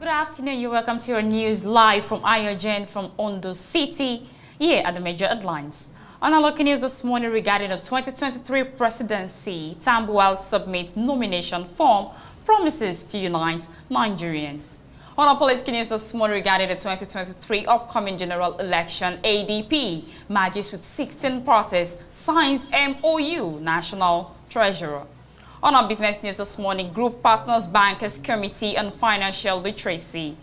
Good afternoon, you're welcome to your news live from AYOGEN from Ondo City. Here are the major headlines. On our local news this morning regarding the 2023 presidency, Tambuwal submits nomination form, promises to unite Nigerians. On our political news this morning regarding the 2023 upcoming general election, ADP merges with 16 parties, signs MOU, National Treasurer. On our business news this morning, Group Partners Bankers Committee on Financial Literacy.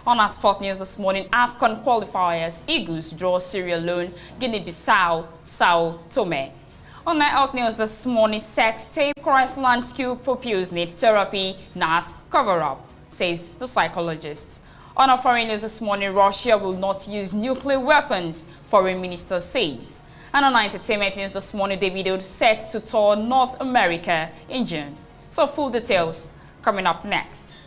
On our sport news this morning, AFCON qualifiers, Eagles draw Sierra Leone, Guinea-Bissau, Sao Tome. On our health news this morning, sex tape, Christland school pupils need therapy, not cover-up, says the psychologist. On our foreign news this morning, Russia will not use nuclear weapons, foreign minister says. And on our entertainment news this morning, Davido set to tour North America in June. So full details coming up next.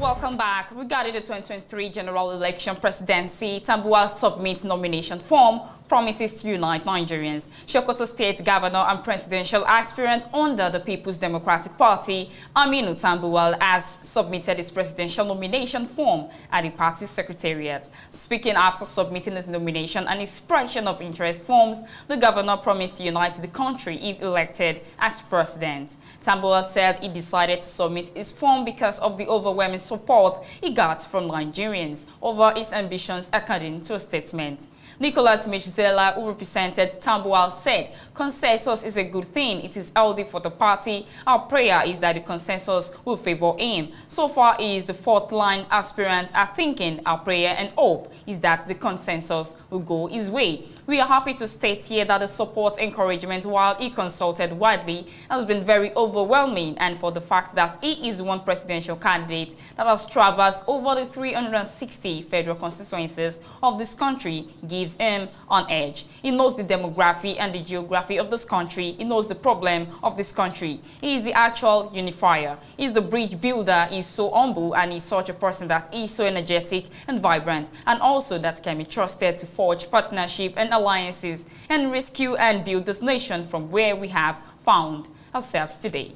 Welcome back. Regarding the 2023 general election presidency, Tambuwal submits nomination form, promises to unite Nigerians. Sokoto State Governor and presidential aspirant under the People's Democratic Party, Aminu Tambuwal, has submitted his presidential nomination form at the party secretariat. Speaking after submitting his nomination and expression of interest forms, the governor promised to unite the country if elected as president. Tambuwal said he decided to submit his form because of the overwhelming support he got from Nigerians over his ambitions, according to a statement. Nicholas Michzela, who represented Tambuwal, said, "Consensus is a good thing. It is healthy for the party. Our prayer is that the consensus will favor him. So far, he is the fourth-line aspirant. Our thinking, our prayer and hope is that the consensus will go his way. We are happy to state here that the support encouragement while he consulted widely has been very overwhelming, and for the fact that he is one presidential candidate that has traversed over the 360 federal constituencies of this country gives him on edge. He knows the demography and the geography of this country. He knows the problem of this country. He is the actual unifier. He is the bridge builder. He is so humble, and he's such a person that is so energetic and vibrant, and also that can be trusted to forge partnership and alliances and rescue and build this nation from where we have found ourselves today."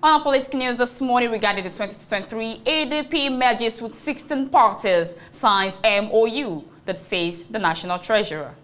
On our political news this morning regarding the 2023 ADP merges with 16 parties, signs MOU, that says the National Treasurer.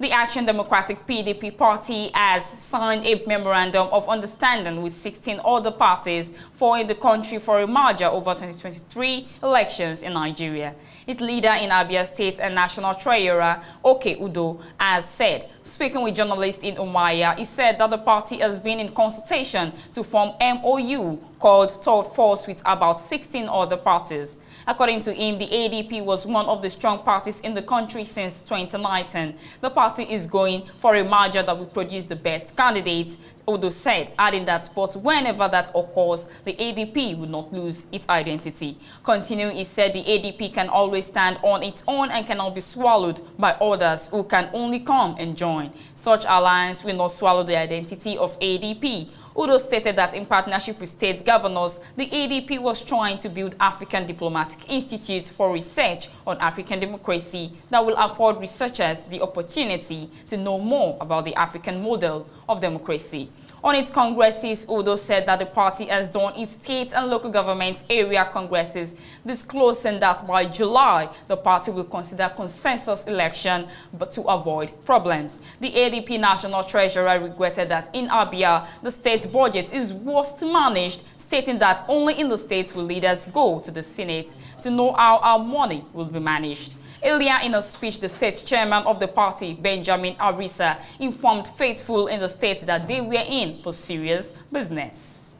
The Action Democratic PDP party has signed a memorandum of understanding with 16 other parties in the country for a merger over 2023 elections in Nigeria. Its leader in Abia State and National Treasurer, Oke Udo, has said, speaking with journalists in Umaya, he said that the party has been in consultation to form MOU called Third Force with about 16 other parties. According to him, the ADP was one of the strong parties in the country since 2019. The party is going for a merger that will produce the best candidates, Udo said, adding that but whenever that occurs, the ADP will not lose its identity. Continuing, he said the ADP can always stand on its own and cannot be swallowed by others who can only come and join. Such alliance will not swallow the identity of ADP. Udo stated that in partnership with state governors, the ADP was trying to build African Diplomatic Institute for research on African democracy that will afford researchers the opportunity to know more about the African model of democracy. On its congresses, Udo said that the party has done its state and local government area congresses, disclosing that by July, the party will consider consensus election but to avoid problems. The ADP National Treasurer regretted that in Abia, the state budget is worst managed, stating that only in the state will leaders go to the Senate to know how our money will be managed. Earlier in a speech, the state chairman of the party, Benjamin Arisa, informed faithful in the state that they were in for serious business.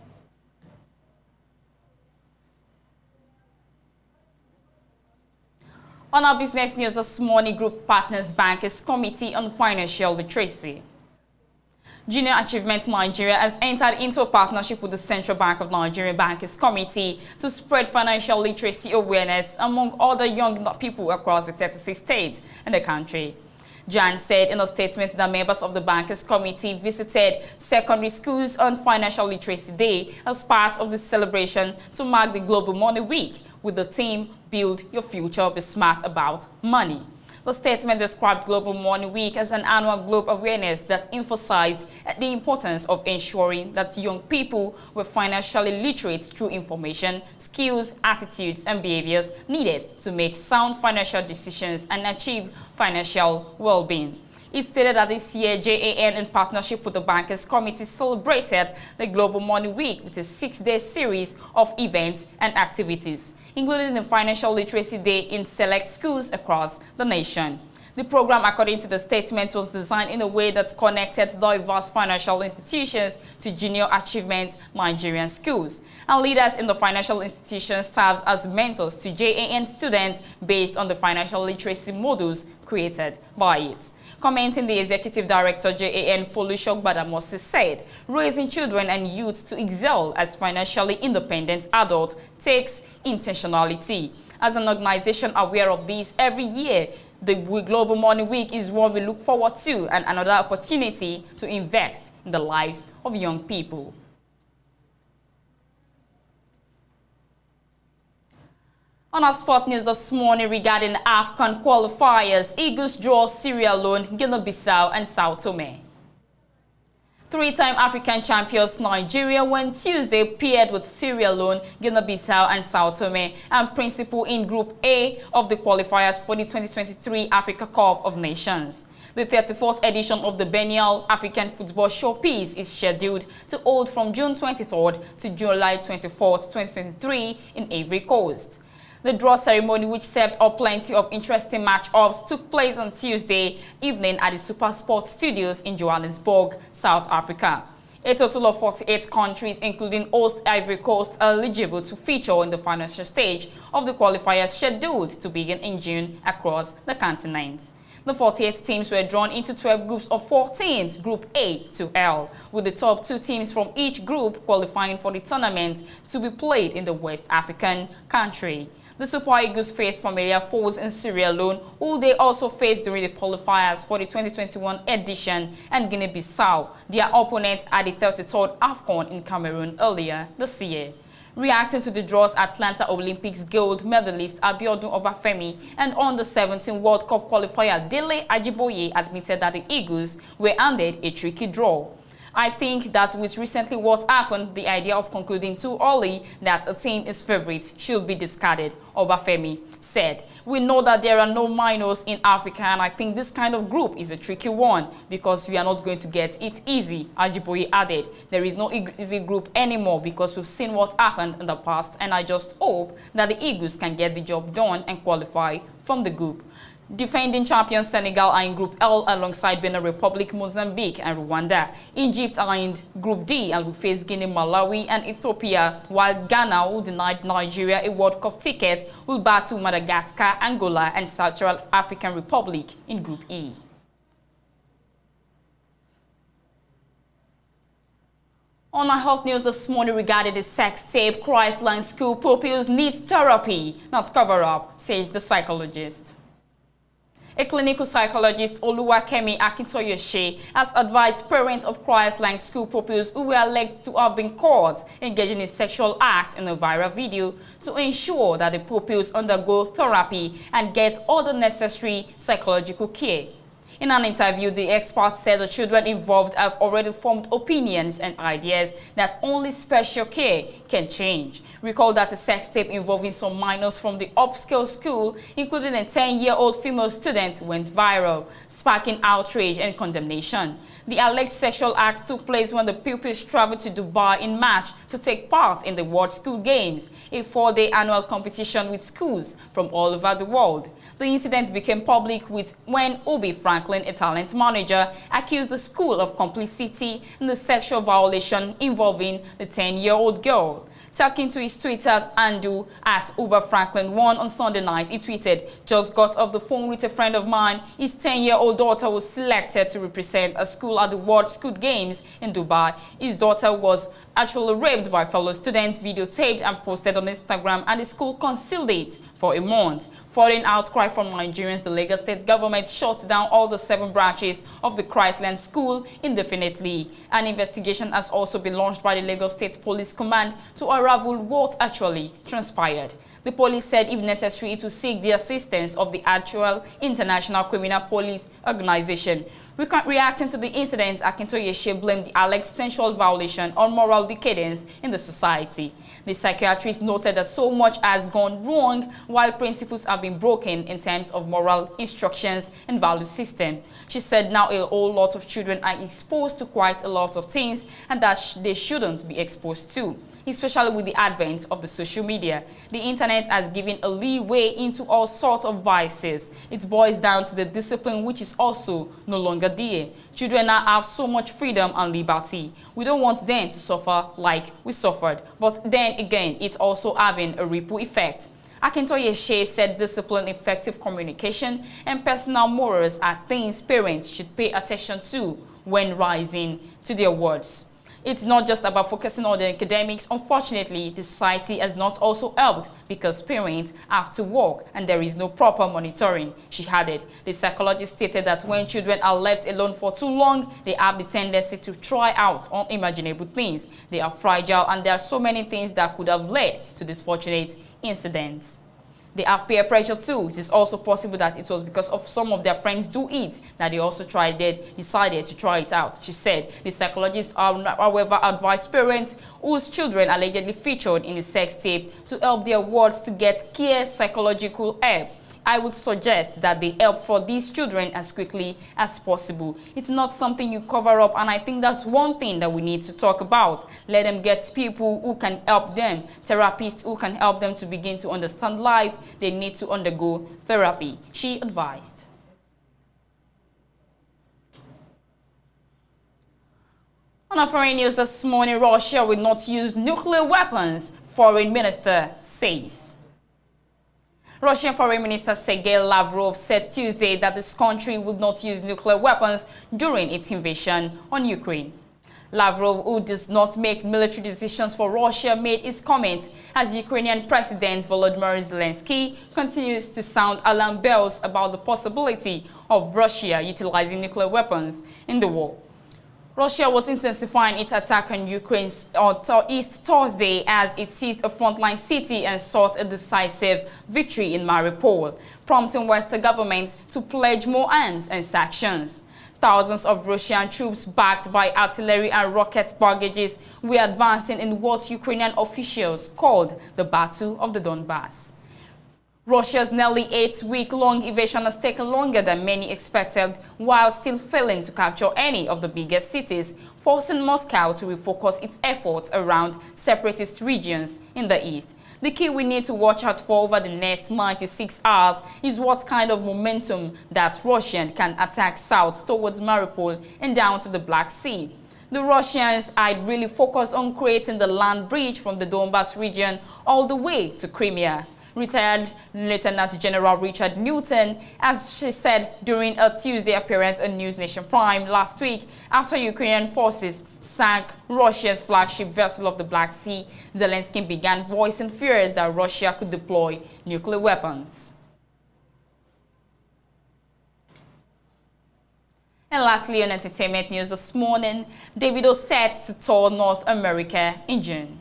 On our business news this morning, Group Partners Bankers Committee on Financial Literacy. Junior Achievement Nigeria has entered into a partnership with the Central Bank of Nigeria Bankers Committee to spread financial literacy awareness among other young people across the 36 states in the country. Jan said in a statement that members of the Bankers Committee visited secondary schools on Financial Literacy Day as part of the celebration to mark the Global Money Week with the theme, Build Your Future, Be Smart About Money. The statement described Global Money Week as an annual globe awareness that emphasized the importance of ensuring that young people were financially literate through information, skills, attitudes, and behaviors needed to make sound financial decisions and achieve financial well-being. It stated that this year, JAN, in partnership with the Bankers Committee, celebrated the Global Money Week with a 6-day series of events and activities, including the Financial Literacy Day in select schools across the nation. The program, according to the statement, was designed in a way that connected diverse financial institutions to junior achievement Nigerian schools, and leaders in the financial institutions served as mentors to JAN students based on the financial literacy modules created by it. Commenting, the Executive Director JAN Folúṣọ́ Gbádamọ́sí said, raising children and youth to excel as financially independent adults takes intentionality. As an organization aware of this, every year, the Global Money Week is one we look forward to and another opportunity to invest in the lives of young people. On our sport news this morning regarding AFCON qualifiers, Eagles draw Sierra Leone, Guinea-Bissau and Sao Tome. Three-time African champions Nigeria won Tuesday paired with Sierra Leone, Guinea-Bissau and Sao Tome and Principe in Group A of the qualifiers for the 2023 Africa Cup of Nations. The 34th edition of the biennial African Football Showpiece is scheduled to hold from June 23rd to July 24th, 2023 in Ivory Coast. The draw ceremony, which served up plenty of interesting match-ups, took place on Tuesday evening at the Super Sport Studios in Johannesburg, South Africa. A total of 48 countries, including host Ivory Coast, are eligible to feature in the financial stage of the qualifiers scheduled to begin in June across the continent. The 48 teams were drawn into 12 groups of 4 teams, Group A to L, with the top 2 teams from each group qualifying for the tournament to be played in the West African country. The Super Eagles faced familiar foes in Sierra Leone, who they also faced during the qualifiers for the 2021 edition, and Guinea-Bissau, their opponent at the 33rd AFCON in Cameroon earlier this year. Reacting to the draw's Atlanta Olympics gold medalist Abiodun Obafemi and under-17 World Cup qualifier Dele Ajiboye admitted that the Eagles were handed a tricky draw. I think that with recently what happened, the idea of concluding too early that a team is favorite should be discarded, Obafemi said. We know that there are no minors in Africa, and I think this kind of group is a tricky one because we are not going to get it easy, Ajiboye added. There is no easy group anymore because we've seen what happened in the past, and I just hope that the Eagles can get the job done and qualify from the group. Defending champions Senegal are in Group L alongside Benin Republic, Mozambique and Rwanda. Egypt are in Group D and will face Guinea, Malawi and Ethiopia, while Ghana, who denied Nigeria a World Cup ticket, will battle Madagascar, Angola and Central African Republic in Group E. On our health news this morning regarding the sex tape, Christline school pupils need therapy, not cover-up, says the psychologist. A clinical psychologist, Oluwakemi Akintoyose, has advised parents of Christline school pupils who were alleged to have been caught engaging in sexual acts in a viral video to ensure that the pupils undergo therapy and get all the necessary psychological care. In an interview, the expert said the children involved have already formed opinions and ideas that only special care can change. Recall that a sex tape involving some minors from the upscale school, including a 10-year-old female student, went viral, sparking outrage and condemnation. The alleged sexual acts took place when the pupils traveled to Dubai in March to take part in the World School Games, a 4-day annual competition with schools from all over the world. The incident became public when Obi Franklin, a talent manager, accused the school of complicity in the sexual violation involving the 10-year-old girl. Talking to his Twitter handle at Uber Franklin 1 on Sunday night, he tweeted, "Just got off the phone with a friend of mine. His 10-year-old daughter was selected to represent a school at the World School Games in Dubai. His daughter was actually raped by fellow students, videotaped and posted on Instagram, and the school concealed it for a month. Following outcry from Nigerians, the Lagos state government shut down all the 7 branches of the Christland school indefinitely. An investigation has also been launched by the Lagos State Police Command to unravel what actually transpired. The police said if necessary, it will seek the assistance of the actual International Criminal Police Organization. Reacting to the incident, Akintoye blamed the alleged sensual violation on moral decadence in the society. The psychiatrist noted that so much has gone wrong while principles have been broken in terms of moral instructions and value system. She said now a whole lot of children are exposed to quite a lot of things and that they shouldn't be exposed to, especially with the advent of the social media. The internet has given a leeway into all sorts of vices. It boils down to the discipline which is also no longer there. Children now have so much freedom and liberty. We don't want them to suffer like we suffered, but then again, it's also having a ripple effect. Akintoye said discipline, effective communication, and personal morals are things parents should pay attention to when rising to their words. It's not just about focusing on the academics. Unfortunately, the society has not also helped because parents have to work and there is no proper monitoring, she added. The psychologist stated that when children are left alone for too long, they have the tendency to try out unimaginable things. They are fragile and there are so many things that could have led to this fortunate incident. They have peer pressure too. It is also possible that it was because of some of their friends do it that they also decided to try it out, she said. The psychologists, however, advised parents whose children allegedly featured in the sex tape to help their wards to get care psychological help. I would suggest that they help for these children as quickly as possible. It's not something you cover up, and I think that's one thing that we need to talk about. Let them get people who can help them, therapists who can help them to begin to understand life. They need to undergo therapy, she advised. On our foreign news this morning, Russia will not use nuclear weapons, Foreign Minister says. Russian Foreign Minister Sergei Lavrov said Tuesday that this country would not use nuclear weapons during its invasion on Ukraine. Lavrov, who does not make military decisions for Russia, made his comments as Ukrainian President Volodymyr Zelensky continues to sound alarm bells about the possibility of Russia utilizing nuclear weapons in the war. Russia was intensifying its attack on Ukraine on East Thursday as it seized a frontline city and sought a decisive victory in Mariupol, prompting Western governments to pledge more arms and sanctions. Thousands of Russian troops backed by artillery and rocket baggages were advancing in what Ukrainian officials called the Battle of the Donbass. Russia's nearly 8-week-long invasion has taken longer than many expected, while still failing to capture any of the biggest cities, forcing Moscow to refocus its efforts around separatist regions in the east. The key we need to watch out for over the next 96 hours is what kind of momentum that Russia can attack south towards Mariupol and down to the Black Sea. The Russians are really focused on creating the land bridge from the Donbass region all the way to Crimea. Retired Lieutenant General Richard Newton, as she said during a Tuesday appearance on News Nation Prime last week, after Ukrainian forces sank Russia's flagship vessel of the Black Sea, Zelensky began voicing fears that Russia could deploy nuclear weapons. And lastly, on entertainment news this morning, Davido set to tour North America in June.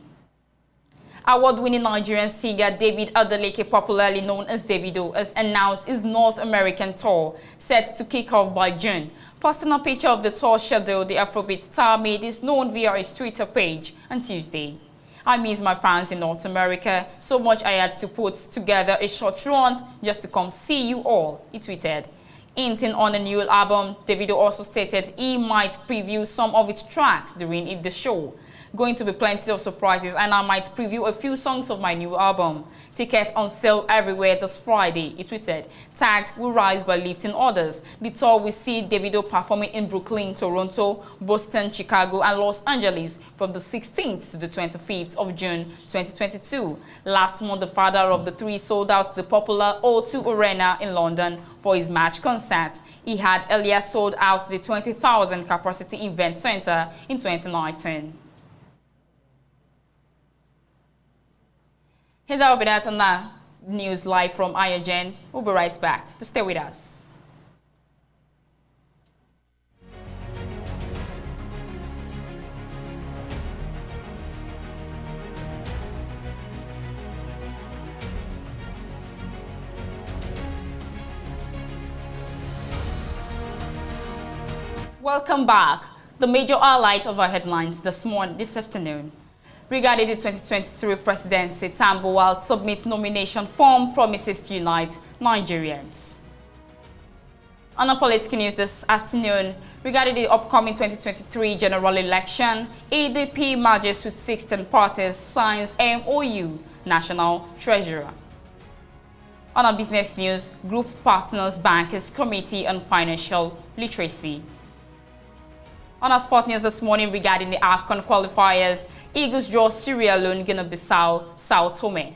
Award-winning Nigerian singer David Adeleke, popularly known as Davido, has announced his North American tour, set to kick off by June. Posting a picture of the tour schedule, the Afrobeat star made this known via his Twitter page on Tuesday. I miss my fans in North America so much I had to put together a short run just to come see you all, he tweeted. Hinting on a new album, Davido also stated he might preview some of its tracks during the show. Going to be plenty of surprises, and I might preview a few songs of my new album. Tickets on sale everywhere this Friday, he tweeted. Tagged will rise by lifting orders. The tour will see Davido performing in Brooklyn, Toronto, Boston, Chicago, and Los Angeles from the 16th to the 25th of June 2022. Last month, the father of the three sold out the popular O2 Arena in London for his March concert. He had earlier sold out the 20,000 capacity event center in 2019. And that will be that on that news live from AYOGEN. We'll be right back. To stay with us. Welcome back. The major highlight of our headlines this afternoon. Regarding the 2023 presidency, Tambuwal submits nomination form, promises to unite Nigerians. On our political news this afternoon, regarding the upcoming 2023 general election, ADP merges with 16 parties, signs MOU, National Treasurer. On our business news, Group Partners Bankers Committee on Financial Literacy. On our sport news this morning regarding the AFCON qualifiers, Eagles draw Sierra Leone, Guinea-Bissau, Sao Tome.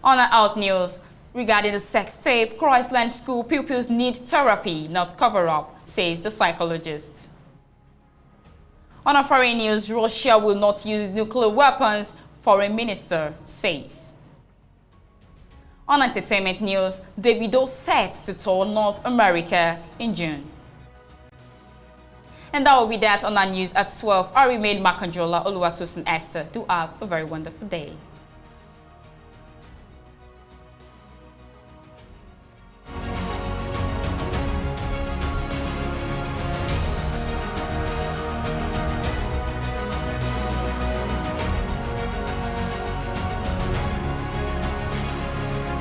On our out news regarding the sex tape, Christland School pupils need therapy, not cover-up, says the psychologist. On our foreign news, Russia will not use nuclear weapons, foreign minister says. On entertainment news, Davido set to tour North America in June. And that will be that on our news at 12. I remain Makanjola Oluwatosin Esther. Do have a very wonderful day.